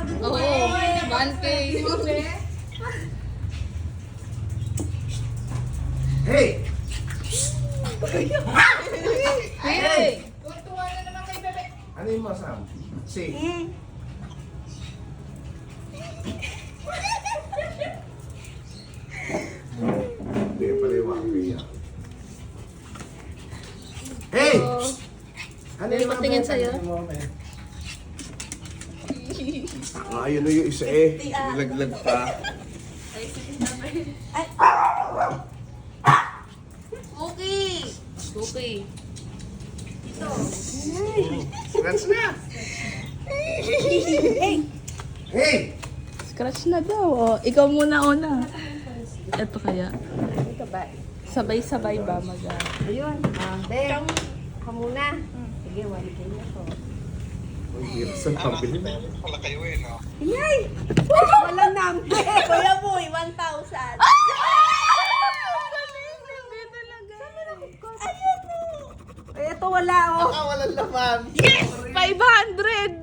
Oo, 1K. Hey! Hey! Tuwa na naman kay Bebe. Ano yung masam? Say. Hindi, pala yung wangke yan. Hey! Ano May patingin sa'yo? Ayun na yung isa eh. Laglag pa. Okay! Okay. Scratch na! Hey! Scratch na daw. Oh, ikaw muna una. Ito kaya. Ito ba? Sabay-sabay ba mag Ayun. Be. Ka muna. Sige, wali kayo na to. Ang hirap sa pabili. Pala kayo eh, no? Yay! Walang number. Kuya Boy, 1,000. Ayun o. Eh, ito wala o. Baka walang laman. Yes! 500!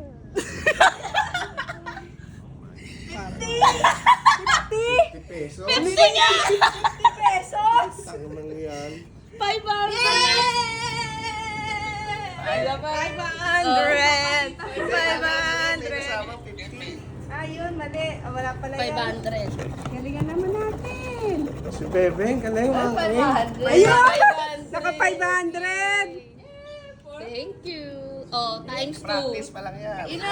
50 pesos. 50 nga! 50 pesos. Ang mga yan. 500! Yay! 500! 500! Kasama 50. Ayun, mali. Ah, wala pala yan. 500. Galingan naman natin. Si Bebe, galing ang 500. Ayun! Naka 500. Thank you. Oh, times 2. Practice pa lang yan. Ina!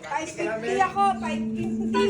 550 ako. 550.